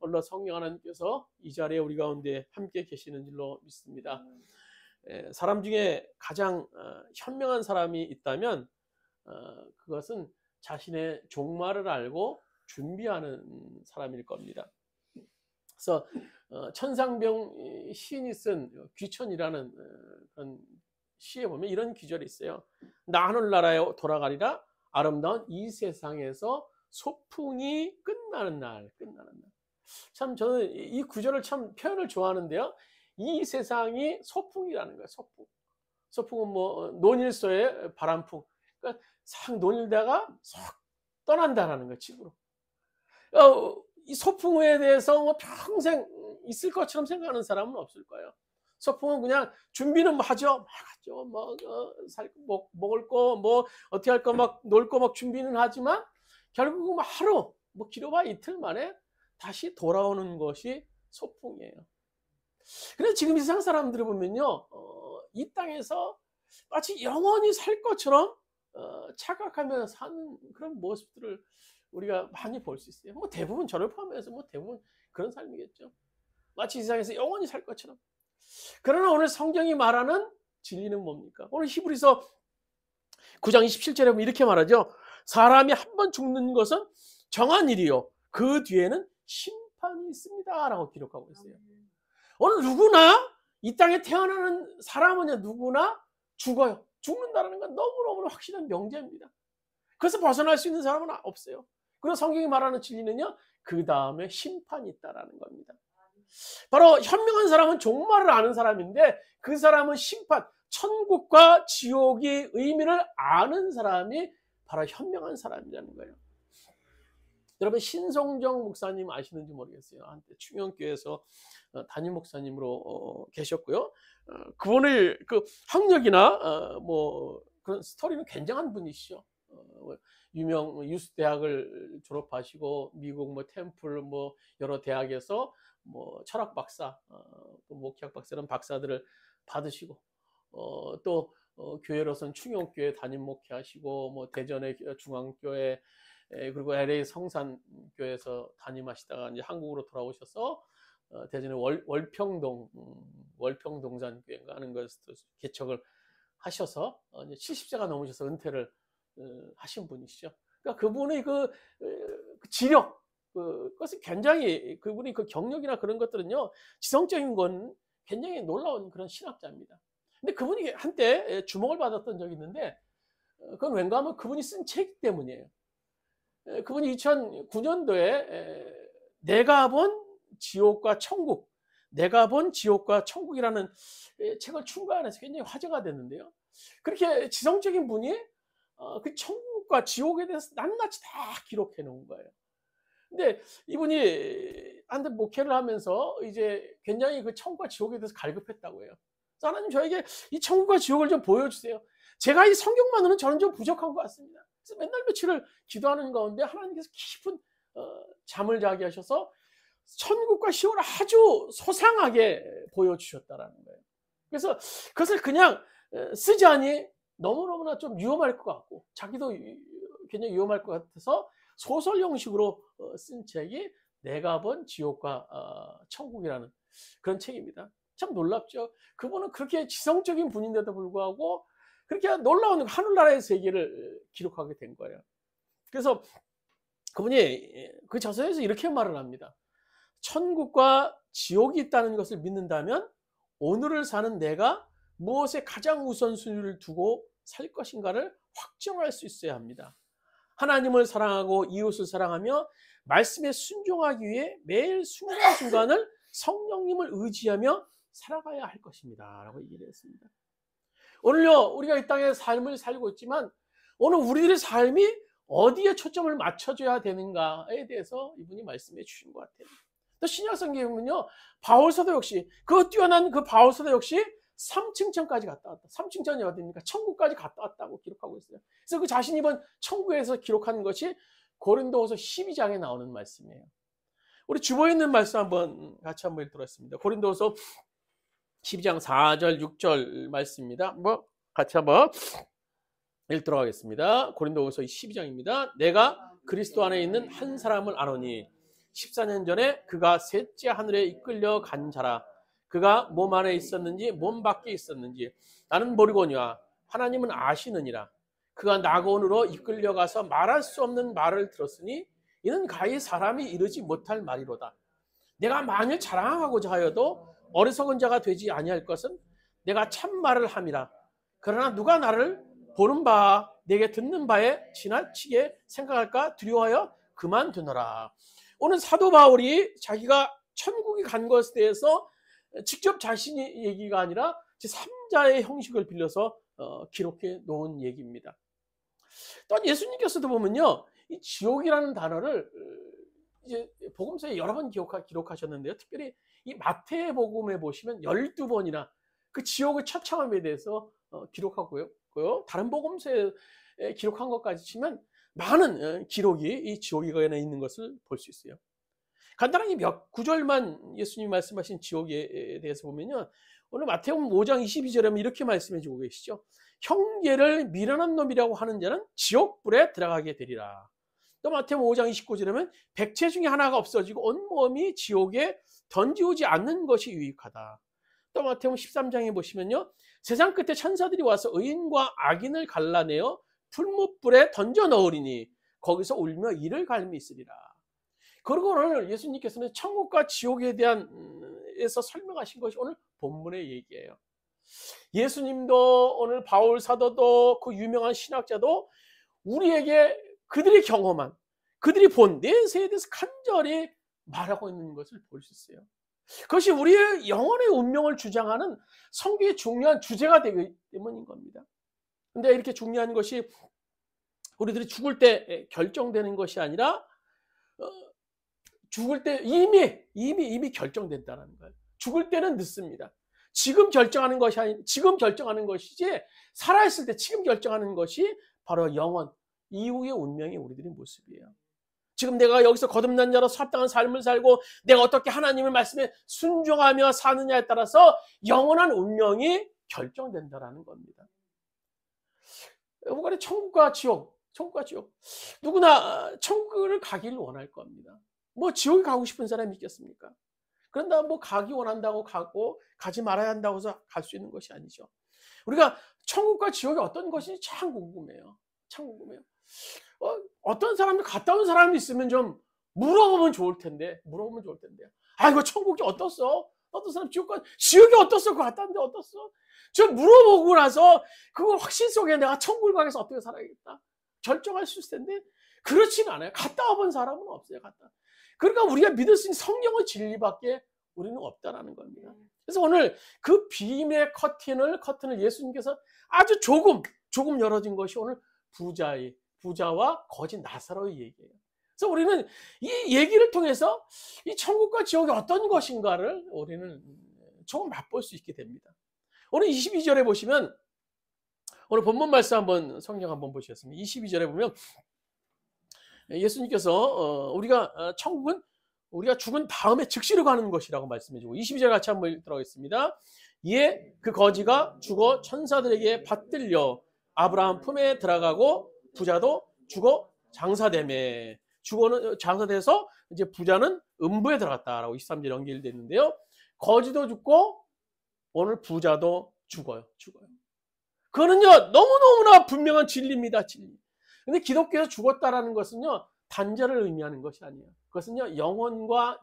오늘 성령 하나님께서 이 자리에 우리 가운데 함께 계시는 줄로 믿습니다. 사람 중에 가장 현명한 사람이 있다면 그것은 자신의 종말을 알고 준비하는 사람일 겁니다. 그래서 천상병 시인이 쓴 귀천이라는 그런 시에 보면 이런 구절이 있어요. 나 하늘나라에 돌아가리라 아름다운 이 세상에서 소풍이 끝나는 날. 참 저는 이 구절을 참 표현을 좋아하는데요. 이 세상이 소풍이라는 거예요. 소풍은 뭐 논일소의 바람풍. 그러니까 싹 논일다가 쏙 떠난다라는 거예요. 집으로. 이 소풍에 대해서 뭐 평생 있을 것처럼 생각하는 사람은 없을 거예요. 소풍은 그냥 준비는 뭐 하죠. 먹을 거, 뭐 어떻게 할 거 막 놀 거 막 준비는 하지만 결국은 뭐 하루, 뭐 길어봐야 이틀 만에 다시 돌아오는 것이 소풍이에요. 그래서 지금 이 세상 사람들을 보면요, 이 땅에서 마치 영원히 살 것처럼 착각하면서 사는 그런 모습들을 우리가 많이 볼 수 있어요. 뭐 대부분 저를 포함해서 뭐 대부분 그런 삶이겠죠. 마치 이 세상에서 영원히 살 것처럼. 그러나 오늘 성경이 말하는 진리는 뭡니까? 오늘 히브리서 9장 27절에 보면 이렇게 말하죠. 사람이 한 번 죽는 것은 정한 일이요. 그 뒤에는 심판이 있습니다. 라고 기록하고 있어요. 오늘 누구나 이 땅에 태어나는 사람은 누구나 죽어요. 죽는다는 건 너무너무 확실한 명제입니다. 그래서 벗어날 수 있는 사람은 없어요. 그리고 성경이 말하는 진리는요. 그 다음에 심판이 있다라는 겁니다. 바로 현명한 사람은 종말을 아는 사람인데 그 사람은 심판, 천국과 지옥의 의미를 아는 사람이 바로 현명한 사람이라는 거예요. 여러분 신성정 목사님 아시는지 모르겠어요. 한때 충영교회에서 담임 목사님으로 계셨고요. 그분의 그 학력이나 뭐 그런 스토리는 굉장한 분이시죠. 유명 유스 대학을 졸업하시고 미국 뭐 템플 뭐 여러 대학에서 뭐 철학 박사, 목회학 박사 이런 박사들을 받으시고 또 교회로선 충영교회 담임 목회하시고 뭐 대전의 중앙교회 그리고 LA 성산교회에서 담임하시다가 이제 한국으로 돌아오셔서 대전의 월평동산교회인가 하는 것을 개척을 하셔서 이제 70세가 넘으셔서 은퇴를 하신 분이시죠. 그러니까 그분의 그 지력, 그것은 굉장히 그분이 그 경력이나 그런 것들은요 지성적인 건 굉장히 놀라운 그런 신학자입니다. 근데 그분이 한때 주목을 받았던 적이 있는데 그건 왠가 하면 그분이 쓴 책 때문이에요. 그분이 2009년도에 내가 본 지옥과 천국, 내가 본 지옥과 천국이라는 책을 출간해서 굉장히 화제가 됐는데요. 그렇게 지성적인 분이 그 천국과 지옥에 대해서 낱낱이 다 기록해 놓은 거예요. 근데 이분이 한때 목회를 하면서 이제 굉장히 그 천국과 지옥에 대해서 갈급했다고 해요. 하나님 저에게 이 천국과 지옥을 좀 보여주세요. 제가 이 성경만으로는 저는 좀 부족한 것 같습니다. 그래서 맨날 며칠을 기도하는 가운데 하나님께서 깊은 잠을 자게 하셔서 천국과 지옥을 아주 소상하게 보여주셨다라는 거예요. 그래서 그것을 그냥 쓰자니 너무너무나 좀 위험할 것 같고 자기도 굉장히 위험할 것 같아서 소설 형식으로 쓴 책이 내가 본 지옥과 천국이라는 그런 책입니다. 참 놀랍죠. 그분은 그렇게 지성적인 분인데도 불구하고 그렇게 놀라운 하늘나라의 세계를 기록하게 된 거예요. 그래서 그분이 그 저서에서 이렇게 말을 합니다. 천국과 지옥이 있다는 것을 믿는다면 오늘을 사는 내가 무엇에 가장 우선순위를 두고 살 것인가를 확정할 수 있어야 합니다. 하나님을 사랑하고 이웃을 사랑하며 말씀에 순종하기 위해 매일 순간순간을 성령님을 의지하며 살아가야 할 것입니다. 라고 얘기를 했습니다. 오늘요 우리가 이 땅에 삶을 살고 있지만 오늘 우리들의 삶이 어디에 초점을 맞춰줘야 되는가에 대해서 이분이 말씀해 주신 것 같아요. 또 신약성경에 보면요 바울사도 역시 그 뛰어난 그 바울사도 역시 3층천까지 갔다 왔다. 3층천이 어디입니까? 천국까지 갔다 왔다고 기록하고 있어요. 그래서 그 자신이 이번 천국에서 기록하는 것이 고린도후서 12장에 나오는 말씀이에요. 우리 주보에 있는 말씀 같이 한번 읽도록 하겠습니다. 고린도후서 12장 4절 6절 말씀입니다. 뭐 같이 한번 읽도록 하겠습니다. 고린도후서 12장입니다. 내가 그리스도 안에 있는 한 사람을 아노니 14년 전에 그가 셋째 하늘에 이끌려 간 자라. 그가 몸 안에 있었는지 몸 밖에 있었는지 나는 모르거니와 하나님은 아시느니라. 그가 낙원으로 이끌려가서 말할 수 없는 말을 들었으니 이는 가히 사람이 이르지 못할 말이로다. 내가 만일 자랑하고자 하여도 어리석은 자가 되지 아니할 것은 내가 참말을 함이라. 그러나 누가 나를 보는 바 내게 듣는 바에 지나치게 생각할까 두려워하여 그만두노라. 오늘 사도 바울이 자기가 천국에 간 것에 대해서 직접 자신이 얘기가 아니라 제3자의 형식을 빌려서 기록해 놓은 얘기입니다. 또한 예수님께서도 보면요, 이 지옥이라는 단어를 이제 복음서에 여러 번 기록하셨는데요. 특별히 이 마태복음에 보시면 12번이나 그 지옥의 처참함에 대해서 기록하고요. 다른 복음서에 기록한 것까지 치면 많은 기록이 이 지옥에 관해 있는 것을 볼 수 있어요. 간단하게 몇 구절만 예수님이 말씀하신 지옥에 대해서 보면요. 오늘 마태복음 5장 22절에 이렇게 말씀해 주고 계시죠. 형제를 미련한 놈이라고 하는 자는 지옥불에 들어가게 되리라. 또 마태복음 5장 29절에는 백체 중에 하나가 없어지고 온몸이 지옥에 던지우지 않는 것이 유익하다. 또 마태복음 13장에 보시면요. 세상 끝에 천사들이 와서 의인과 악인을 갈라내어 풀무불에 던져 넣으리니 거기서 울며 이를 갈미 있으리라. 그리고 오늘 예수님께서는 천국과 지옥에 대한 에서 설명하신 것이 오늘 본문의 얘기예요. 예수님도 오늘 바울 사도도 그 유명한 신학자도 우리에게 그들이 경험한, 그들이 본 내세에 대해서 간절히 말하고 있는 것을 볼 수 있어요. 그것이 우리의 영혼의 운명을 주장하는 성경의 중요한 주제가 되기 때문인 겁니다. 그런데 이렇게 중요한 것이 우리들이 죽을 때 결정되는 것이 아니라 죽을 때 이미 결정된다는 거예요. 죽을 때는 늦습니다. 지금 결정하는 것이 아니, 지금 결정하는 것이지 살아있을 때 지금 결정하는 것이 바로 영원 이후의 운명의 우리들의 모습이에요. 지금 내가 여기서 거듭난 자로 합당한 삶을 살고 내가 어떻게 하나님의 말씀에 순종하며 사느냐에 따라서 영원한 운명이 결정된다는 겁니다. 여러분, 천국과 지옥, 누구나 천국을 가기를 원할 겁니다. 뭐 지옥에 가고 싶은 사람이 있겠습니까? 그런다 뭐 가기 원한다고 가고 가지 말아야 한다고 해서 갈 수 있는 것이 아니죠. 우리가 천국과 지옥이 어떤 것인지 참 궁금해요. 어떤 사람이 갔다 온 사람이 있으면 좀 물어보면 좋을 텐데. 아이고 천국이 어떻소? 어떤 사람 지옥이 어떻소? 그거 갔다 왔는데 어떻소? 저 물어보고 나서 그걸 확신 속에 내가 천국을 가서 어떻게 살아야겠다 결정할 수 있을 텐데 그렇지는 않아요. 갔다 와본 사람은 없어요. 그러니까 우리가 믿을 수 있는 성경의 진리밖에 우리는 없다라는 겁니다. 그래서 오늘 그 비밀의 커튼을 예수님께서 아주 조금 열어진 것이 오늘 부자와 거짓 나사로의 얘기예요. 그래서 우리는 이 얘기를 통해서 이 천국과 지옥이 어떤 것인가를 우리는 조금 맛볼 수 있게 됩니다. 오늘 22절에 보시면 오늘 본문 말씀 한번 성경 한번 보시겠습니다. 22절에 보면 예수님께서 우리가 천국은 우리가 죽은 다음에 즉시로 가는 것이라고 말씀해주고 22절 같이 한번 읽도록 하겠습니다. 이에 그 거지가 죽어 천사들에게 받들려 아브라함 품에 들어가고 부자도 죽어 장사되매 죽어는 장사돼서 이제 부자는 음부에 들어갔다라고 23절 연결되어 있는데요. 거지도 죽고 오늘 부자도 죽어요. 그거는요 너무너무나 분명한 진리입니다. 근데 기독교에서 죽었다라는 것은요 단절을 의미하는 것이 아니에요. 그것은요 영혼과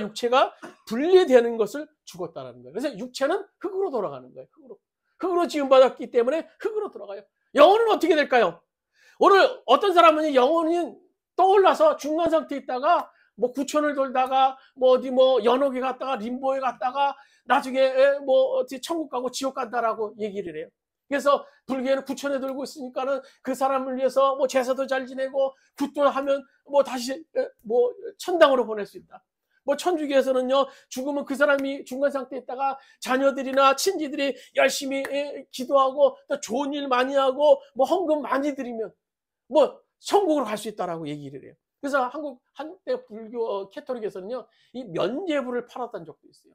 육체가 분리되는 것을 죽었다라는 거예요. 그래서 육체는 흙으로 돌아가는 거예요. 흙으로 지음받았기 때문에 흙으로 돌아가요. 영혼은 어떻게 될까요? 오늘 어떤 사람은 영혼이 떠올라서 중간 상태에 있다가 뭐 구천을 돌다가 뭐 어디 뭐 연옥에 갔다가 림보에 갔다가 나중에 뭐 어디 천국 가고 지옥 간다라고 얘기를 해요. 그래서 불교에는 구천에 들고 있으니까는 그 사람을 위해서 뭐 제사도 잘 지내고 굿도 하면 뭐 다시 뭐 천당으로 보낼 수 있다. 뭐 천주교에서는요 죽으면 그 사람이 중간 상태에 있다가 자녀들이나 친지들이 열심히 기도하고 또 좋은 일 많이 하고 뭐 헌금 많이 드리면 뭐 천국으로 갈 수 있다라고 얘기를 해요. 그래서 한때 불교 캐톨릭에서는요 이 면죄부를 팔았던 적도 있어요.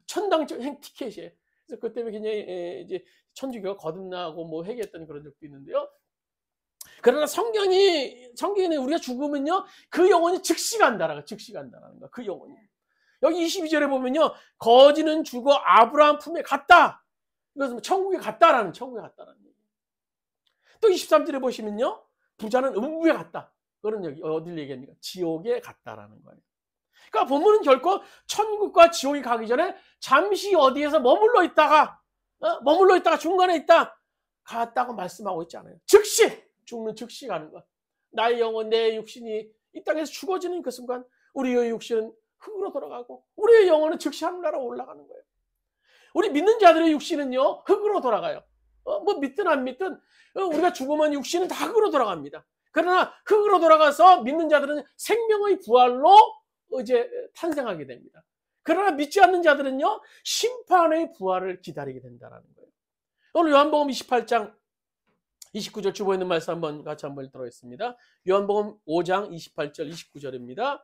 천당행 티켓이에요. 그래서 그 때문에 굉장히 이제 천주교가 거듭나고 뭐 회개했던 그런 적도 있는데요. 그러나 성경에 우리가 죽으면요, 그 영혼이 즉시 간다라는 거야. 그 영혼이. 여기 22절에 보면요, 거지는 죽어 아브라함 품에 갔다. 이것은 천국에 갔다라는 얘기. 또 23절에 보시면요, 부자는 음부에 갔다. 그런 여기 어딜 얘기합니까? 지옥에 갔다라는 거예요. 그러니까 본문은 결코 천국과 지옥에 가기 전에 잠시 어디에서 머물러 있다가 중간에 있다 갔다고 말씀하고 있지 않아요. 죽는 즉시 가는 거야. 나의 영혼, 내 육신이 이 땅에서 죽어지는 그 순간 우리의 육신은 흙으로 돌아가고 우리의 영혼은 즉시 하늘나라로 올라가는 거예요. 우리 믿는 자들의 육신은요, 흙으로 돌아가요. 뭐 믿든 안 믿든 우리가 죽으면 육신은 다 흙으로 돌아갑니다. 그러나 흙으로 돌아가서 믿는 자들은 생명의 부활로 이제 탄생하게 됩니다. 그러나 믿지 않는 자들은요, 심판의 부활을 기다리게 된다는 거예요. 오늘 요한복음 28장 29절 주보에 있는 말씀 같이 한번 읽도록하겠습니다. 요한복음 5장 28절 29절입니다.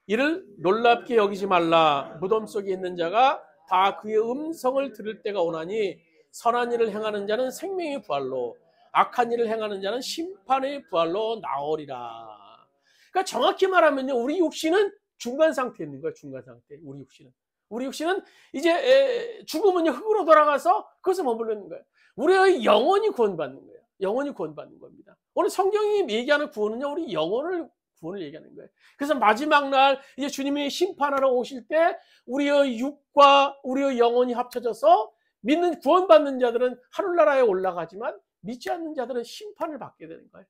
이를 놀랍게 여기지 말라. 무덤 속에 있는 자가 다 그의 음성을 들을 때가 오나니 선한 일을 행하는 자는 생명의 부활로 악한 일을 행하는 자는 심판의 부활로 나오리라. 그러니까 정확히 말하면요, 우리 육신은 중간 상태에 있는 거예요. 중간 상태. 우리 육신은 이제 죽으면요, 흙으로 돌아가서 그것에 머물러 있는 거예요. 우리의 영혼이 구원받는 거예요. 영혼이 구원받는 겁니다. 오늘 성경이 얘기하는 구원은요, 우리 구원을 얘기하는 거예요. 그래서 마지막 날 이제 주님이 심판하러 오실 때 우리의 육과 우리의 영혼이 합쳐져서 믿는 구원받는 자들은 하늘나라에 올라가지만 믿지 않는 자들은 심판을 받게 되는 거예요.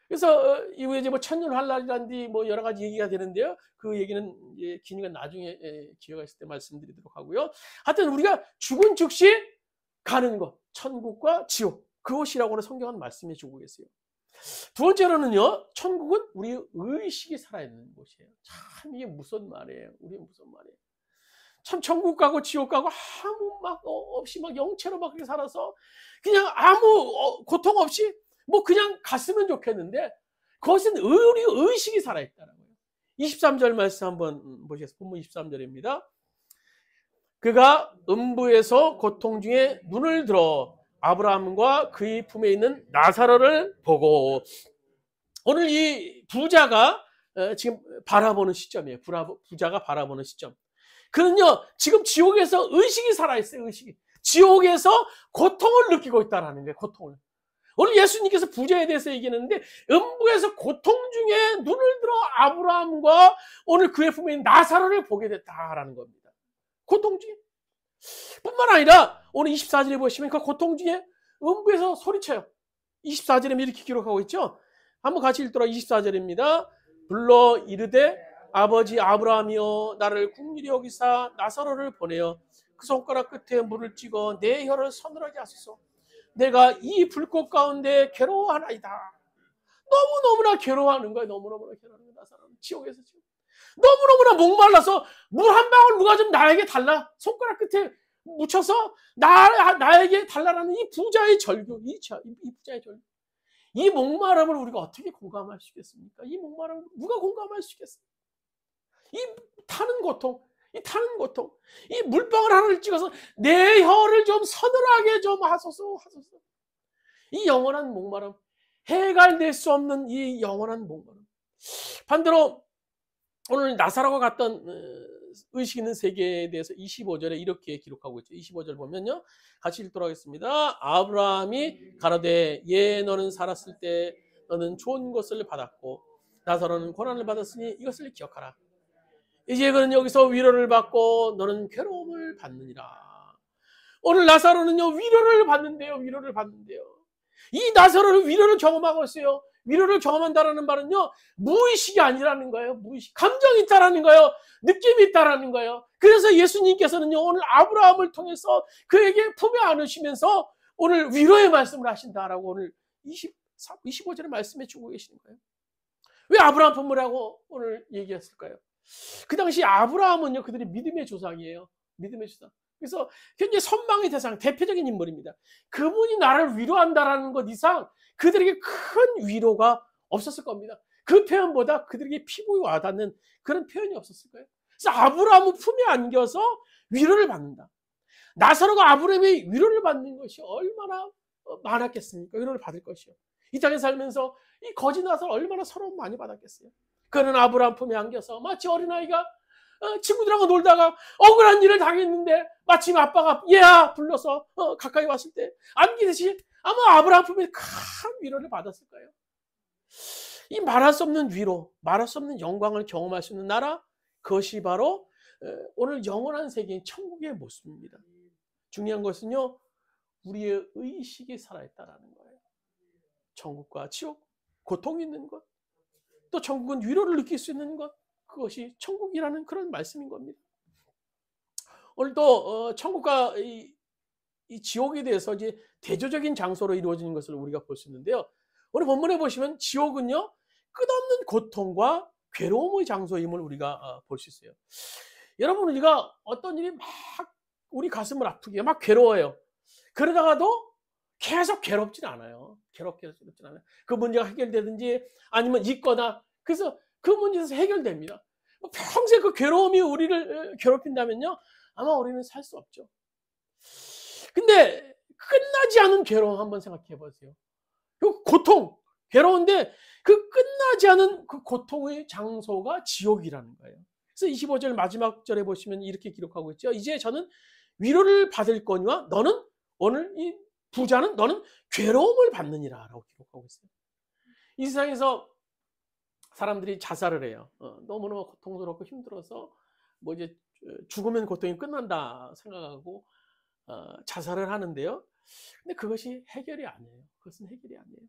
그래서 이후에 이제 뭐 천년환란이란 뒤 뭐 여러 가지 얘기가 되는데요. 그 얘기는 이제 기니까 나중에 기회가 있을 때 말씀드리도록 하고요. 하여튼 우리가 죽은 즉시 가는 것, 천국과 지옥, 그것이라고는 성경은 말씀해 주고 계세요. 두 번째로는요, 천국은 우리의 의식이 살아있는 곳이에요. 참 이게 무슨 말이에요? 참 천국 가고 지옥 가고 아무 막 없이 막 영체로 막 그렇게 살아서 그냥 아무 고통 없이 뭐 그냥 갔으면 좋겠는데 그것은 우리 의식이 살아있다는 거예요. 23절 말씀 한번 보시겠습니다. 본문 23절입니다. 그가 음부에서 고통 중에 눈을 들어 아브라함과 그의 품에 있는 나사로를 보고, 오늘 이 부자가 지금 바라보는 시점이에요. 부자가 바라보는 시점. 그는요, 지금 지옥에서 의식이 살아있어요. 의식이. 지옥에서 고통을 느끼고 있다는 거예요. 고통을. 오늘 예수님께서 부자에 대해서 얘기했는데 음부에서 고통 중에 눈을 들어 아브라함과 오늘 그의 품에 있는 나사로를 보게 됐다라는 겁니다. 고통 중에. 뿐만 아니라 오늘 24절에 보시면 그 고통 중에 음부에서 소리쳐요. 24절에 이렇게 기록하고 있죠. 한번 같이 읽도록 24절입니다. 불러 이르되 아버지 아브라함이여 나를 긍휼히 여기사 나사로를 보내어 그 손가락 끝에 물을 찍어 내 혀를 서늘하게 하소서. 내가 이 불꽃 가운데 괴로워하나이다. 너무너무나 괴로워하는 거예요. 너무너무나 괴로워하는 거야. 나사로는 지옥에서 지금 너무너무나 목말라서 물 한 방울 누가 좀 나에게 달라. 손가락 끝에 묻혀서 나에게 달라라는 이 부자의 절규, 이 부자의 절규. 이 목마름을 우리가 어떻게 공감할 수 있겠습니까? 이 목마름을 누가 공감할 수 있겠어요? 이 타는 고통, 이 물방울 하나를 찍어서 내 혀를 좀 서늘하게 좀 하소서. 이 영원한 목마름, 해갈될 수 없는 이 영원한 목마름. 반대로 오늘 나사로가 갔던 의식 있는 세계에 대해서 25절에 이렇게 기록하고 있죠. 25절 보면요, 같이 읽도록 하겠습니다. 아브라함이 가로되 예 너는 살았을 때 너는 좋은 것을 받았고 나사로는 고난을 받았으니 이것을 기억하라. 이제 그는 여기서 위로를 받고 너는 괴로움을 받느니라. 오늘 나사로는요, 위로를 받는데요. 이 나사로는 위로를 경험하고 있어요. 위로를 경험한다라는 말은요, 무의식이 아니라는 거예요. 무의식. 감정이 있다라는 거예요. 느낌이 있다라는 거예요. 그래서 예수님께서는요, 오늘 아브라함을 통해서 그에게 품에 안으시면서 오늘 위로의 말씀을 하신다라고 오늘 25절에 말씀해 주고 계시는 거예요. 왜 아브라함 품으라고 오늘 얘기했을까요? 그 당시 아브라함은요, 그들이 믿음의 조상이에요. 믿음의 조상. 그래서 굉장히 선망의 대상, 대표적인 인물입니다. 그분이 나를 위로한다라는 것 이상 그들에게 큰 위로가 없었을 겁니다. 그 표현보다 그들에게 피부에 와닿는 그런 표현이 없었을 거예요. 그래서 아브라함은 품에 안겨서 위로를 받는다. 나사로가 아브라함의 위로를 받는 것이 얼마나 많았겠습니까? 위로를 받을 것이요. 이 땅에 살면서 이 거지 나서 얼마나 서러움 많이 받았겠어요. 그는 아브라함 품에 안겨서 마치 어린아이가 친구들하고 놀다가 억울한 일을 당했는데 마침 아빠가 얘야 불러서 가까이 왔을 때 안기듯이 아마 아브라함 품에 큰 위로를 받았을 거예요. 이 말할 수 없는 위로, 말할 수 없는 영광을 경험할 수 있는 나라, 그것이 바로 오늘 영원한 세계인 천국의 모습입니다. 중요한 것은요, 우리의 의식이 살아있다는 거예요. 천국과 지옥, 고통이 있는 것, 또 천국은 위로를 느낄 수 있는 것, 그것이 천국이라는 그런 말씀인 겁니다. 오늘도 천국과 이 지옥에 대해서 이제 대조적인 장소로 이루어지는 것을 우리가 볼 수 있는데요. 오늘 본문에 보시면 지옥은요, 끝없는 고통과 괴로움의 장소임을 우리가 볼 수 있어요. 여러분, 우리가 어떤 일이 막 우리 가슴을 아프게 막 괴로워요. 그러다가도 계속 괴롭진 않아요. 괴롭진 않아요. 그 문제가 해결되든지 아니면 있거나, 그래서 그 문제에서 해결됩니다. 평생 그 괴로움이 우리를 괴롭힌다면요, 아마 우리는 살 수 없죠. 근데 끝나지 않은 괴로움 한번 생각해 보세요. 그 고통, 괴로운데 그 끝나지 않은 그 고통의 장소가 지옥이라는 거예요. 그래서 25절 마지막 절에 보시면 이렇게 기록하고 있죠. 이제 저는 위로를 받을 거니와 너는, 오늘 이 부자는 너는 괴로움을 받느니라 라고 기록하고 있어요. 이 세상에서 사람들이 자살을 해요. 너무너무 고통스럽고 힘들어서 뭐 이제 죽으면 고통이 끝난다 생각하고 자살을 하는데요. 근데 그것이 해결이 아니에요. 그것은 해결이 아니에요.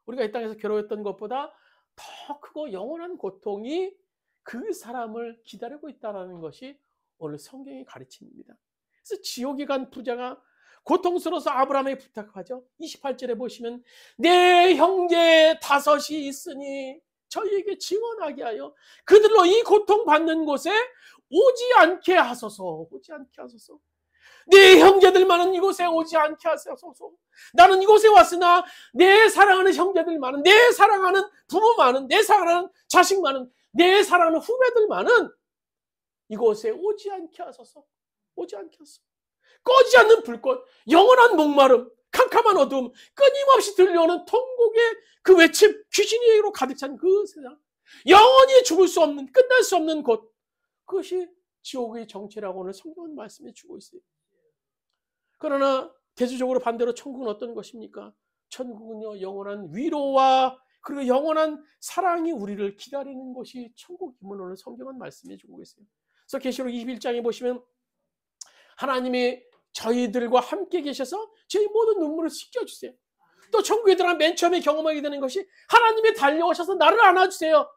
우리가 이 땅에서 괴로웠던 것보다 더 크고 영원한 고통이 그 사람을 기다리고 있다는 것이 오늘 성경이 가르칩니다. 그래서 지옥에 간 부자가 고통스러워서 아브라함에게 부탁하죠. 28절에 보시면 내 형제 5이 있으니 저희에게 증언하게 하여 그들로 이 고통받는 곳에 오지 않게 하소서. 오지 않게 하소서. 내 형제들 많은 이곳에 오지 않게 하소서. 나는 이곳에 왔으나 내 사랑하는 형제들 많은, 내 사랑하는 부모 많은, 내 사랑하는 자식 많은, 내 사랑하는 후배들 많은 이곳에 오지 않게 하소서. 오지 않게 하소서. 꺼지지 않는 불꽃, 영원한 목마름, 캄캄한 어둠, 끊임없이 들려오는 통곡의 그 외침, 귀신으로 가득 찬 그 세상, 영원히 죽을 수 없는, 끝날 수 없는 곳, 그것이 지옥의 정체라고 오늘 성경은 말씀해 주고 있어요. 그러나 대조적으로 반대로 천국은 어떤 것입니까? 천국은요, 영원한 위로와 그리고 영원한 사랑이 우리를 기다리는 것이 천국임을 오늘 성경은 말씀해 주고 있어요. 그래서 계시록 21장에 보시면 하나님이 저희들과 함께 계셔서 저희 모든 눈물을 씻겨주세요. 또 천국에 들어가 맨 처음에 경험하게 되는 것이 하나님이 달려오셔서 나를 안아주세요.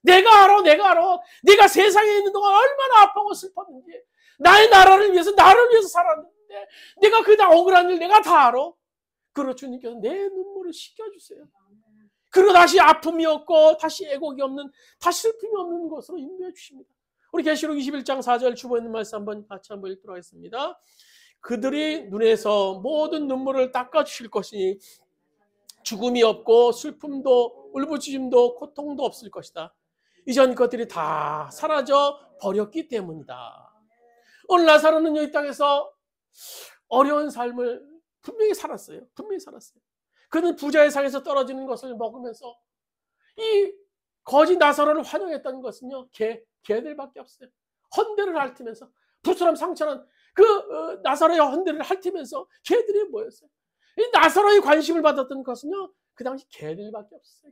내가 알아. 내가 세상에 있는 동안 얼마나 아파하고 슬펐는지, 나의 나라를 위해서, 나를 위해서 살았는데 내가 그다 억울한 일 내가 다 알아. 그러나 주님께서 내 눈물을 씻겨주세요. 그리고 다시 아픔이 없고 다시 애곡이 없는, 다시 슬픔이 없는 것으로 인도해 주십니다. 우리 계시록 21장 4절 주보 있는 말씀 같이 한번 읽도록 하겠습니다. 그들이 눈에서 모든 눈물을 닦아주실 것이니 죽음이 없고 슬픔도 울부짖음도 고통도 없을 것이다. 이전 것들이 다 사라져 버렸기 때문이다. 오늘 나사로는요, 이 땅에서 어려운 삶을 분명히 살았어요. 그는 부자의 상에서 떨어지는 것을 먹으면서 이 거지 나사로를 환영했다는 것은요, 개들밖에 없어요. 헌대를 핥으면서, 부스럼 상처난 그 나사로의 헌대를 핥으면서 개들이 모였어요. 이 나사로의 관심을 받았던 것은요, 그 당시 개들밖에 없었어요.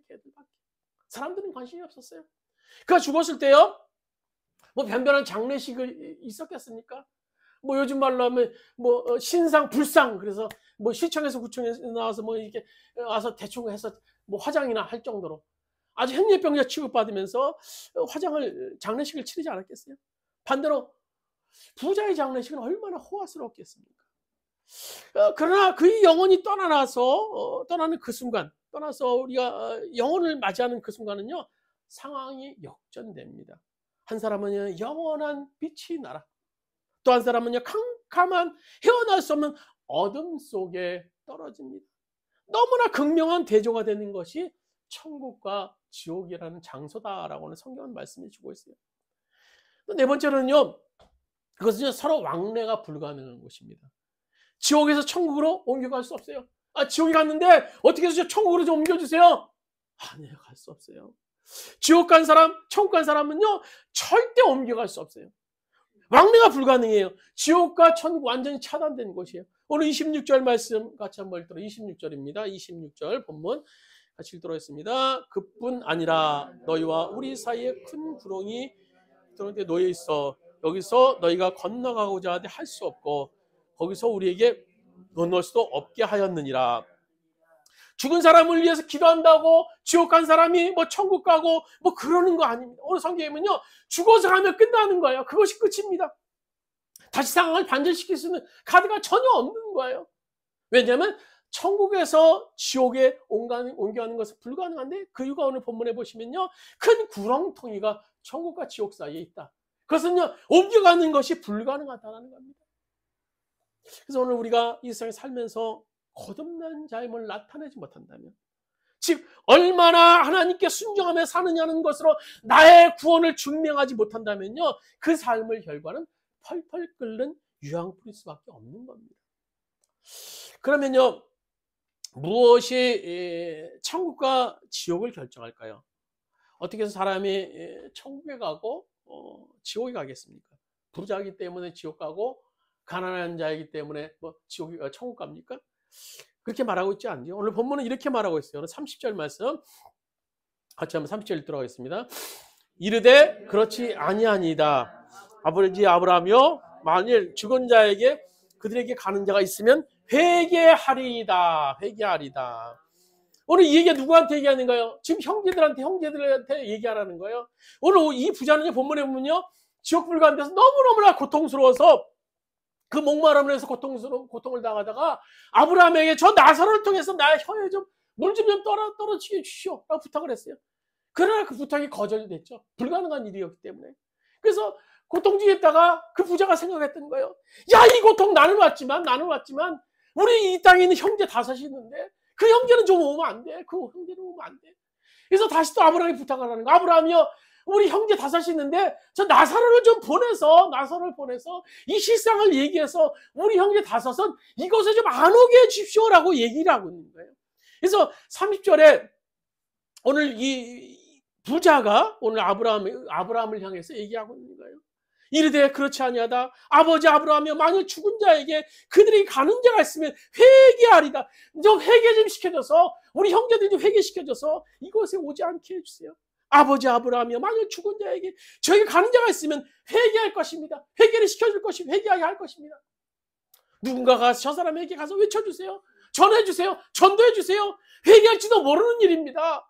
사람들은 관심이 없었어요. 그가 죽었을 때요, 뭐 변변한 장례식이 있었겠습니까? 뭐 요즘 말로 하면 뭐 신상 불상, 그래서 뭐 시청에서 구청에서 나와서 뭐 이렇게 와서 대충 해서 뭐 화장이나 할 정도로 아주 행렬병자 취급받으면서 장례식을 치르지 않았겠어요? 반대로 부자의 장례식은 얼마나 호화스러웠겠습니까? 그러나 그의 영혼이 떠나는 그 순간, 떠나서 우리가 영혼을 맞이하는 그 순간은요, 상황이 역전됩니다. 한 사람은 영원한 빛이 나라, 또 한 사람은요, 캄캄한 헤어날 수 없는 어둠 속에 떨어집니다. 너무나 극명한 대조가 되는 것이 천국과 지옥이라는 장소다라고는 성경은 말씀해 주고 있어요. 또 네 번째로는요, 그것은 서로 왕래가 불가능한 것입니다. 지옥에서 천국으로 옮겨갈 수 없어요. 지옥에 갔는데 어떻게 해서 천국으로 좀 옮겨주세요. 아니요, 갈 수 없어요. 지옥 간 사람, 천국 간 사람은요, 절대 옮겨갈 수 없어요. 왕래가 불가능해요. 지옥과 천국 완전히 차단된 곳이에요. 오늘 26절 말씀 같이 한번 읽도록 26절입니다. 26절 본문 같이 읽도록 하겠습니다. 그뿐 아니라 너희와 우리 사이에 큰 구렁이 놓여 있어. 여기서 너희가 건너가고자 하되 할 수 없고 거기서 우리에게 건널 수도 없게 하였느니라. 죽은 사람을 위해서 기도한다고 지옥 간 사람이 뭐 천국 가고 뭐 그러는 거 아닙니다. 오늘 성경에 보면요, 죽어서 가면 끝나는 거예요. 그것이 끝입니다. 다시 상황을 반전시킬 수 있는 카드가 전혀 없는 거예요. 왜냐하면 천국에서 지옥에 옮겨가는 것은 불가능한데, 그 이유가 오늘 본문에 보시면요, 큰 구렁텅이가 천국과 지옥 사이에 있다. 그것은요, 옮겨가는 것이 불가능하다는 겁니다. 그래서 오늘 우리가 이 세상에 살면서 거듭난 자임을 나타내지 못한다면, 즉 얼마나 하나님께 순종하며 사느냐는 것으로 나의 구원을 증명하지 못한다면요, 그 삶의 결과는 펄펄 끓는 유황불일 수밖에 없는 겁니다. 그러면요, 무엇이 천국과 지옥을 결정할까요? 어떻게 해서 사람이 천국에 가고 지옥에 가겠습니까? 부자이기 때문에 지옥 가고 가난한 자이기 때문에 천국 갑니까? 그렇게 말하고 있지 않죠. 오늘 본문은 이렇게 말하고 있어요. 오늘 30절 말씀 같이 한번 30절 읽도록 하겠습니다. 이르되 그렇지 아니하니이다. 아버지 아브라함이여, 만일 죽은 자에게 그들에게 가는 자가 있으면 회개하리이다. 회개하리다. 오늘 이 얘기가 누구한테 얘기하는가요? 지금 형제들한테 얘기하라는 거예요. 오늘 이 부자는 본문에 보면요, 지옥불 가는 데서 너무너무나 고통스러워서 그 목마름을 해서 고통을 당하다가 아브라함에게 저 나사로를 통해서 나의 혀에 좀 물 좀 떨어지게 주시오 라고 부탁을 했어요. 그러나 그 부탁이 거절됐죠. 불가능한 일이었기 때문에. 그래서 고통 중에 있다가 그 부자가 생각했던 거예요. 야, 이 고통 나는 왔지만 우리 이 땅에 있는 형제 다섯이 있는데 그 형제는 좀 오면 안 돼. 그 형제는 오면 안 돼. 그래서 다시 또 아브라함이 부탁을 하는 거예요. 아브라함이요, 우리 형제 다섯이 있는데 저 나사로를 보내서 이 실상을 얘기해서 우리 형제 다섯은 이곳에 좀 안 오게 해주십시오라고 얘기를 하고 있는 거예요. 그래서 30절에 오늘 이 부자가 오늘 아브라함을 향해서 얘기하고 있는 거예요. 이르되 그렇지 아니하다. 아버지 아브라함이여, 만일 죽은 자에게 그들이 가는 자가 있으면 회개하리다. 좀 회개 좀 시켜줘서, 우리 형제들이 좀 회개시켜줘서 이곳에 오지 않게 해주세요. 아버지 아브라함이여, 만일 죽은 자에게 저에게 가는 자가 있으면 회개할 것입니다. 회개를 시켜줄 것입니다. 회개하게 할 것입니다. 누군가가 저 사람에게 가서 외쳐주세요. 전해주세요. 전도해주세요. 회개할지도 모르는 일입니다.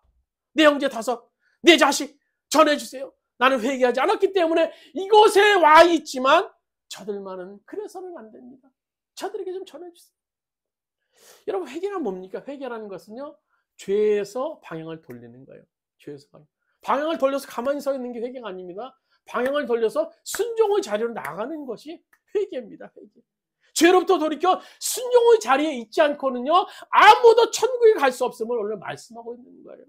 내 형제 다섯, 내 자식 전해주세요. 나는 회개하지 않았기 때문에 이곳에 와 있지만 저들만은 그래서는 안 됩니다. 저들에게 좀 전해주세요. 여러분, 회개가 뭡니까? 회개라는 것은요, 죄에서 방향을 돌리는 거예요. 죄에서 방향을 돌려서 가만히 서 있는 게 회개가 아닙니다. 방향을 돌려서 순종의 자리로 나가는 것이 회개입니다. 회개. 죄로부터 돌이켜 순종의 자리에 있지 않고는요, 아무도 천국에 갈 수 없음을 오늘 말씀하고 있는 거예요.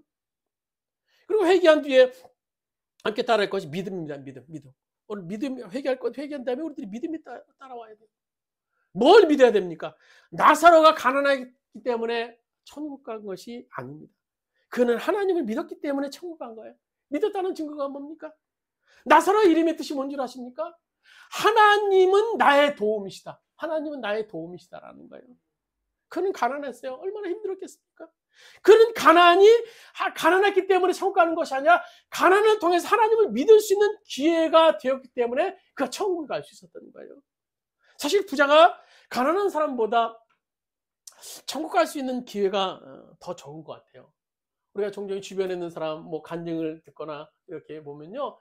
그리고 회개한 뒤에 함께 따라할 것이 믿음입니다. 믿음. 오늘 회개한 다음에 우리들이 믿음이 따라와야 돼요. 뭘 믿어야 됩니까? 나사로가 가난하기 때문에 천국 간 것이 아닙니다. 그는 하나님을 믿었기 때문에 천국 간 거예요. 믿었다는 증거가 뭡니까? 나사로의 이름의 뜻이 뭔 줄 아십니까? 하나님은 나의 도움이시다. 하나님은 나의 도움이시다라는 거예요. 그는 가난했어요. 얼마나 힘들었겠습니까? 그는 가난했기 때문에 천국 가는 것이 아니라 가난을 통해서 하나님을 믿을 수 있는 기회가 되었기 때문에 그가 천국에 갈 수 있었던 거예요. 사실 부자가 가난한 사람보다 천국 갈 수 있는 기회가 더 적은 것 같아요. 우리가 종종 주변에 있는 사람 간증을 듣거나 이렇게 보면요,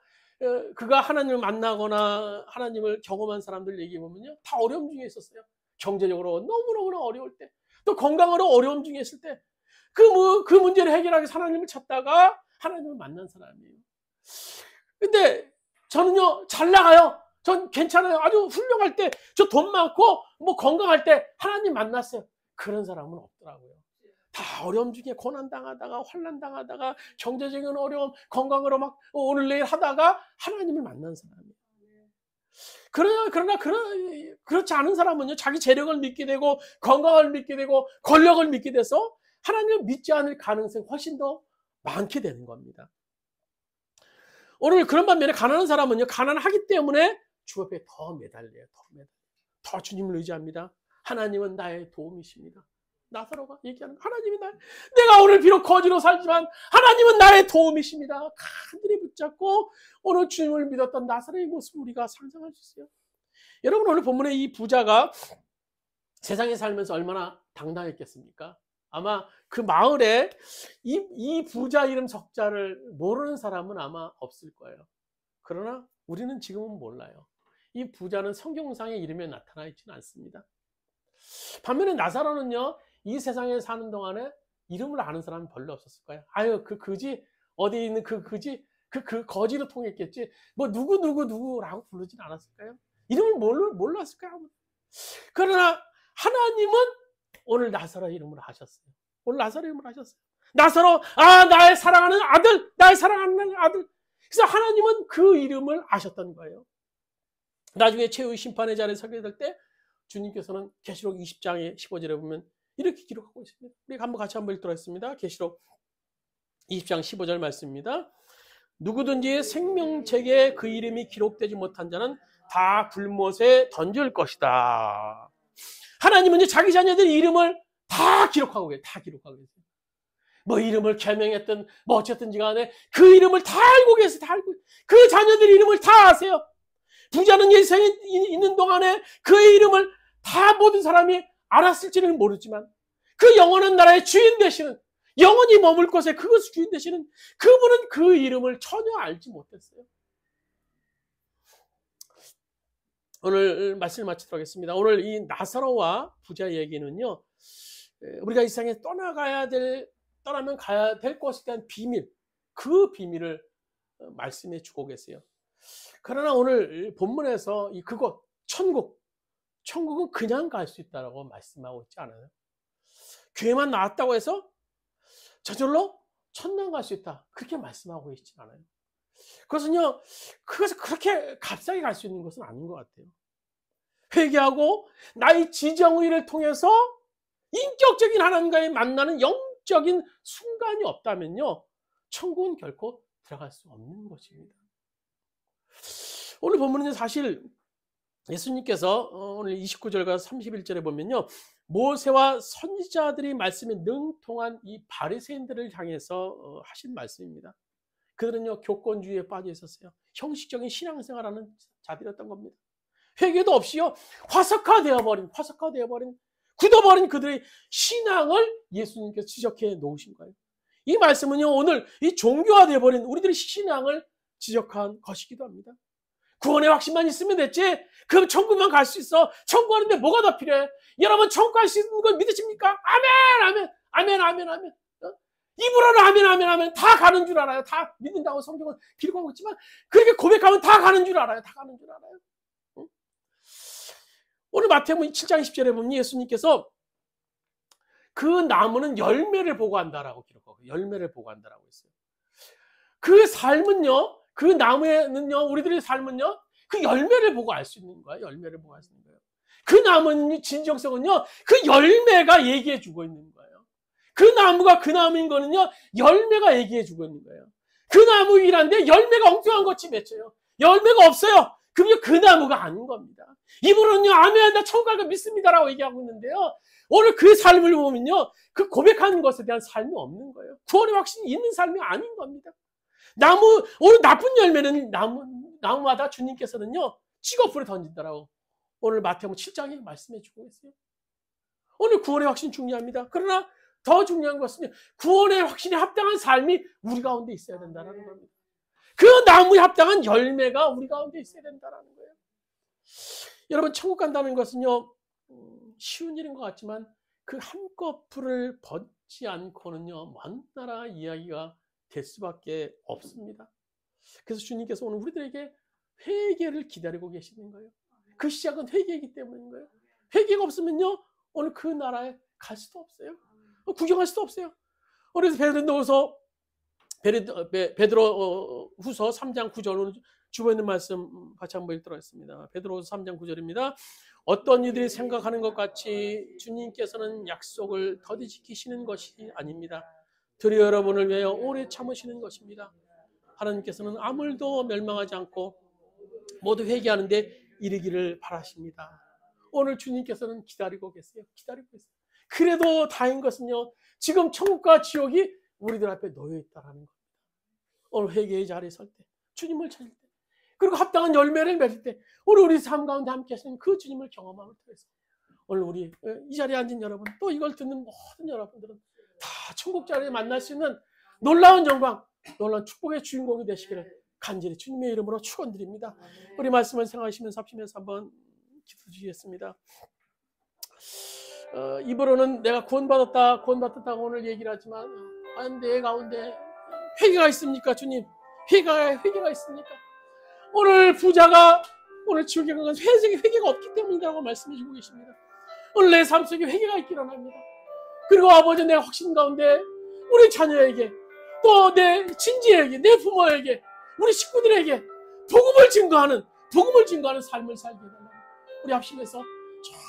그가 하나님을 만나거나 하나님을 경험한 사람들 얘기해 보면요, 다 어려움 중에 있었어요. 경제적으로 너무너무나 어려울 때, 또 건강으로 어려움 중에 있을 때 그 문제를 해결하기 위해서 하나님을 찾다가 하나님을 만난 사람이에요. 근데 저는요, 잘 나가요. 전 괜찮아요. 아주 훌륭할 때, 저 돈 많고 건강할 때 하나님 만났어요. 그런 사람은 없더라고요. 다 어려움 중에 고난 당하다가 환난 당하다가 경제적인 어려움, 건강으로 막 오늘 내일 하다가 하나님을 만난 사람이에요. 그렇지 않은 사람은요, 자기 재력을 믿게 되고, 건강을 믿게 되고, 권력을 믿게 돼서 하나님을 믿지 않을 가능성이 훨씬 더 많게 되는 겁니다. 오늘 그런 반면에 가난한 사람은요, 가난하기 때문에 주 앞에 더 매달려요. 더 주님을 의지합니다. 하나님은 나의 도움이십니다. 나사로가 얘기하는 하나님이 내가 오늘 비록 거지로 살지만 하나님은 나의 도움이십니다. 간절히 붙잡고 오늘 주님을 믿었던 나사로의 모습을 우리가 상상할 수 있어요. 여러분, 오늘 본문의 이 부자가 세상에 살면서 얼마나 당당했겠습니까? 아마 그 마을에 이 부자 이름 석자를 모르는 사람은 아마 없을 거예요. 그러나 우리는 지금은 몰라요. 이 부자는 성경상의 이름에 나타나 있지는 않습니다. 반면에 나사로는요, 이 세상에 사는 동안에 이름을 아는 사람은 별로 없었을 거예요. 아유, 그 그지, 어디 있는 그 그지, 그 거지로 통했겠지. 뭐 누구라고 부르진 않았을까요? 이름을 몰랐을까요? 그러나 하나님은 오늘 나사로 이름을 하셨어요. 오늘 나사로 이름을 하셨어요. 나사로, 나의 사랑하는 아들, 나의 사랑하는 아들. 그래서 하나님은 그 이름을 아셨던 거예요. 나중에 최후의 심판의 자리에 서게 될 때 주님께서는 계시록 20장의 15절에 보면 이렇게 기록하고 있습니다. 우리 같이 한번 읽도록 하겠습니다. 계시록 20장 15절 말씀입니다. 누구든지 생명책에 그 이름이 기록되지 못한 자는 다 불못에 던질 것이다. 하나님은 이제 자기 자녀들의 이름을 다 기록하고 계세요. 다 기록하고 계세요. 뭐 이름을 개명했든 뭐 어쨌든지 간에 그 이름을 다 알고 계세요. 다 알고. 그 자녀들 이름을 다 아세요. 부자는 이 세상에 있는 동안에 그의 이름을 다 모든 사람이 알았을지는 모르지만 그 영원한 나라의 주인 되시는, 영원히 머물 곳에 그것을 주인 되시는 그분은 그 이름을 전혀 알지 못했어요. 오늘 말씀을 마치도록 하겠습니다. 오늘 이 나사로와 부자 얘기는요, 우리가 이 세상에 떠나면 가야 될 것에 대한 비밀, 그 비밀을 말씀해 주고 계세요. 그러나 오늘 본문에서 그곳, 천국은 그냥 갈 수 있다고 말씀하고 있지 않아요. 교회만 나왔다고 해서 저절로 천당 갈 수 있다, 그렇게 말씀하고 있지 않아요. 그것은요, 그것을 그렇게 값싸게 갈 수 있는 것은 아닌 것 같아요. 회개하고 나의 지정의를 통해서 인격적인 하나님과의 만나는 영적인 순간이 없다면요, 천국은 결코 들어갈 수 없는 것입니다. 오늘 본문은 사실 예수님께서 오늘 29절과 31절에 보면요, 모세와 선지자들이 말씀에 능통한 이 바리새인들을 향해서 하신 말씀입니다. 그들은요, 교권주의에 빠져 있었어요. 형식적인 신앙생활하는 자들이었던 겁니다. 회개도 없이요, 화석화되어 버린, 굳어버린 그들의 신앙을 예수님께서 지적해 놓으신 거예요. 이 말씀은요, 오늘 이 종교화되어 버린 우리들의 신앙을 지적한 것이기도 합니다. 구원의 확신만 있으면 됐지, 그럼 천국만 갈 수 있어. 천국 가는데 뭐가 더 필요해? 여러분, 천국 갈 수 있는 걸 믿으십니까? 아멘. 입으로는 아멘 다 가는 줄 알아요. 다 믿는다고 성경은 기록하고 있지만 그렇게 고백하면 다 가는 줄 알아요. 응? 오늘 마태복음 7장 10절에 보면 예수님께서 그 나무는 열매를 보고 한다라고 기록하고, 열매를 보고 한다라고 했어요. 그 삶은요, 그 나무에는요, 우리들의 삶은요, 그 열매를 보고 알 수 있는 거예요. 열매를 보고 알 수 있는 거예요. 그 나무는 진정성은요, 그 열매가 얘기해 주고 있는 거예요. 그 나무가 그 나무인 거는요, 열매가 얘기해 주고 있는 거예요. 그 나무이란데 열매가 엉뚱한 것이 맺혀요. 열매가 없어요. 그럼요, 그 나무가 아닌 겁니다. 입으로는요, 아멘, 나 천국 갈 거 믿습니다라고 얘기하고 있는데요, 오늘 그 삶을 보면요, 그 고백하는 것에 대한 삶이 없는 거예요. 구원의 확신이 있는 삶이 아닌 겁니다. 오늘 나쁜 열매는 나무마다 주님께서는요, 찍어풀에 던진다라고 오늘 마태복음 7장에 말씀해 주고 있어요. 오늘 구원의 확신 중요합니다. 그러나 더 중요한 것은 구원의 확신에 합당한 삶이 우리 가운데 있어야 된다는 겁니다. 그 나무에 합당한 열매가 우리 가운데 있어야 된다는 거예요. 여러분, 천국 간다는 것은요, 쉬운 일인 것 같지만 그 한꺼풀을 벗지 않고는요, 먼 나라 이야기가 될 수밖에 없습니다. 그래서 주님께서 오늘 우리들에게 회개를 기다리고 계시는 거예요. 그 시작은 회개이기 때문인 거예요. 회개가 없으면요, 오늘 그 나라에 갈 수도 없어요. 구경할 수도 없어요. 그래서 베드로 후서 3장 9절로는 주변에 있는 말씀 같이 한번 읽도록 하겠습니다. 베드로후서 3장 9절입니다. 어떤 이들이 생각하는 것 같이 주님께서는 약속을 더디 지키시는 것이 아닙니다. 도리어 여러분을 위하여 오래 참으시는 것입니다. 하나님께서는 아무도 멸망하지 않고 모두 회개하는데 이르기를 바라십니다. 오늘 주님께서는 기다리고 계세요. 기다리고 계세요. 그래도 다행인 것은요, 지금 천국과 지옥이 우리들 앞에 놓여 있다는 겁니다. 오늘 회개의 자리에 설 때, 주님을 찾을 때, 그리고 합당한 열매를 맺을 때, 오늘 우리 삶 가운데 함께 하시는 그 주님을 경험함을 통해서 오늘 우리 이 자리에 앉은 여러분, 또 이걸 듣는 모든 여러분들은 다 천국 자리에 만날 수 있는 놀라운 영광, 놀라운 축복의 주인공이 되시기를 간절히 주님의 이름으로 축원드립니다. 우리 말씀을 생각하시면서 합심해서 한번 기도 드리겠습니다. 입으로는 내가 구원받았다고 오늘 얘기를 하지만 내 가운데 회개가 있습니까? 주님, 회개가 있습니까? 오늘 부자가 오늘 지옥에 간 건 회개가 없기 때문이라고 말씀해 주고 계십니다. 오늘 내 삶 속에 회개가 있기를 원합니다. 그리고 아버지, 내 확신 가운데 우리 자녀에게, 또 내 친지에게, 내 부모에게, 우리 식구들에게 복음을 증거하는 삶을 살게 해달라고 우리 합심해서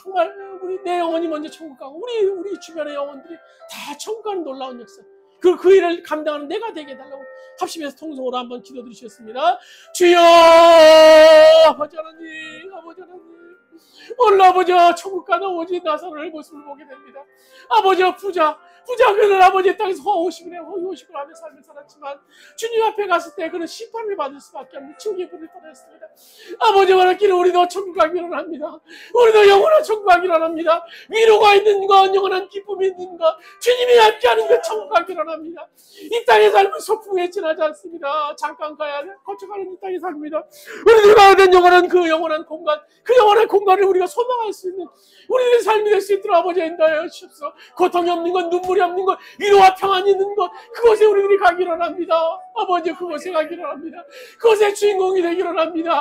정말 우리 내 영혼이 먼저 천국 가고 우리 주변의 영혼들이 다 천국 가는 놀라운 역사, 그 일을 감당하는 내가 되게 해달라고 합심해서 통성으로 한번 기도드리셨습니다. 주여, 아버지 하나님, 오늘 아버지 천국 가는 오직 나사로의 모습을 보게 됩니다. 아버지 부자 그는 아버지 땅에서 호의호식을 하며 삶을 살았지만 주님 앞에 갔을 때 그는 심판을 받을 수밖에 없는 지옥의 불을 떠났습니다. 아버지 원하기를 우리도 천국 가기를 원합니다. 우리도 영원한 천국 가기를 원합니다. 위로가 있는 것, 영원한 기쁨이 있는 것, 주님이 함께하는 것 천국 가기를 원합니다. 이 땅의 삶은 소풍에 지나지 않습니다. 잠깐 거쳐가는 이 땅의 삶입니다. 우리들 가운데 영원한 공간을 우리가 소망할 수 있는 우리들의 삶이 될 수 있도록 아버지 인도하여 주십시오. 고통이 없는 것, 눈물이 없는 것, 위로와 평안이 있는 것, 그곳에 우리들이 가기를 원합니다. 아버지, 그곳에 가기를 원합니다. 그곳의 주인공이 되기를 원합니다.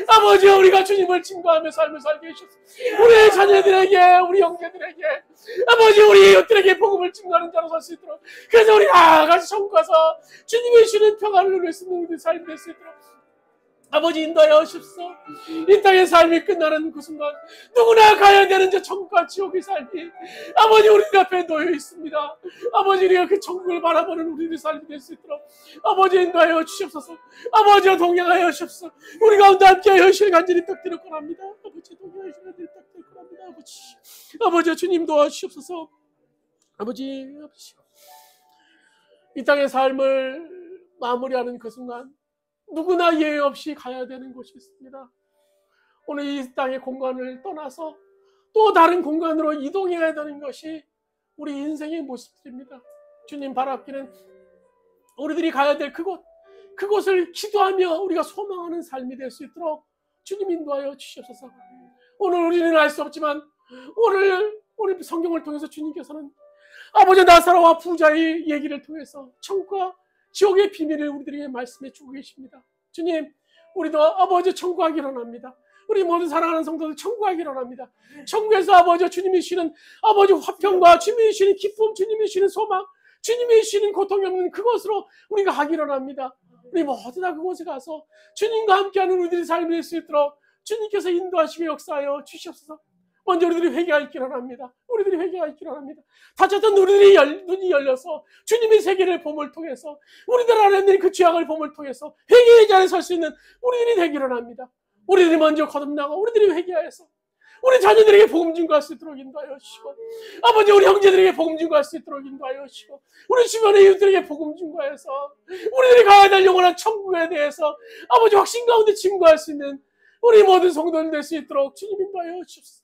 아버지, 우리가 주님을 증거하며 삶을 살게 해주십시오. 우리 자녀들에게, 우리 형제들에게, 아버지, 우리 이웃들에게 복음을 증거하는 자로 살 수 있도록, 그래서 우리 다 같이 천국 가서 주님의 주는 평안을 누릴 수 있는 우리의 삶이 될 수 있도록 아버지 인도하여 주십시오. 이 땅의 삶이 끝나는 그 순간 누구나 가야 되는 저 천국과 지옥의 삶이 아버지 우리들 앞에 놓여 있습니다. 아버지, 우리가 그 천국을 바라보는 우리들의 삶이 될 수 있도록 아버지 인도하여 주시옵소서. 아버지와 동행하여 주십시오. 우리 가운데 함께하여 주시길 간절히 떡드릴 권합니다. 아버지, 동행하여 주시길 간절히 떡드릴 권합니다. 아버지 주님 도와주시옵소서. 아버지, 이 땅의 삶을 마무리하는 그 순간 누구나 예외 없이 가야 되는 곳이 있습니다. 오늘 이 땅의 공간을 떠나서 또 다른 공간으로 이동해야 되는 것이 우리 인생의 모습들입니다. 주님 바랍기는 우리들이 가야 될 그곳을 기도하며 우리가 소망하는 삶이 될 수 있도록 주님 인도하여 주시옵소서. 오늘 우리는 알 수 없지만 오늘 성경을 통해서 주님께서는 아버지 나사로와 부자의 얘기를 통해서 천국과 지옥의 비밀을 우리들에게 말씀해 주고 계십니다. 주님, 우리도 아버지 천국 가기를 원합니다. 우리 모든 사랑하는 성도들 천국 가기를 원합니다. 천국에서 아버지 주님이 주시는 아버지 화평과 주님이 주시는 기쁨, 주님이 주시는 소망, 주님이 주시는 고통이 없는 그곳으로 우리가 가기를 원합니다. 우리 모두 다 그곳에 가서 주님과 함께하는 우리들의 삶이 될 수 있도록 주님께서 인도하시고 역사하여 주시옵소서. 먼저 우리들이 회개가 있기를 원합니다. 다쳤던 우리들의 눈이 열려서 주님의 세계를 봄을 통해서 우리들 안에 있는 그 죄악을 봄을 통해서 회개의 자리에 설 수 있는 우리들이 되기를 원합니다. 우리들이 먼저 거듭나고 우리들이 회개하여서 우리 자녀들에게 복음 증거할 수 있도록 인도하여 주시고 아버지 우리 형제들에게 복음 증거할 수 있도록 인도하여 주시고 우리 주변의 이웃들에게 복음 증거해서 우리들이 가야 될 영원한 천국에 대해서 아버지 확신 가운데 증거할 수 있는 우리 모든 성도들 될 수 있도록 주님 인도하여 주십시오.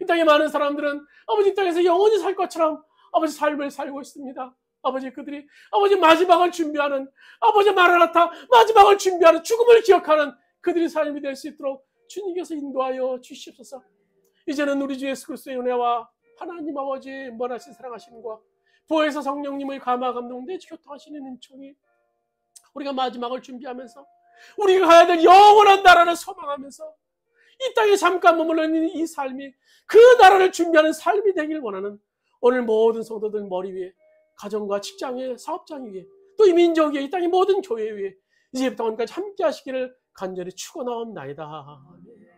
이 땅에 많은 사람들은 아버지 이 땅에서 영원히 살 것처럼 아버지 삶을 살고 있습니다. 아버지 그들이 아버지 마지막을 준비하는 아버지 마라나타 마지막을 준비하는 죽음을 기억하는 그들의 삶이 될 수 있도록 주님께서 인도하여 주시옵소서. 이제는 우리 주 예수 그리스도의 은혜와 하나님 아버지 무한하신 사랑하심과 보혜사 성령님의 감화 감동 내주 교통하시는 은총이 우리가 마지막을 준비하면서 우리가 가야 될 영원한 나라를 소망하면서 이 땅에 잠깐 머물러 있는 이 삶이 그 나라를 준비하는 삶이 되길 원하는 오늘 모든 성도들 머리 위에 가정과 직장 위에 사업장 위에 또 이 민족 위에 이 땅의 모든 교회 위에 이제부터 언제까지 함께 하시기를 간절히 축원하옵나이다. 아멘.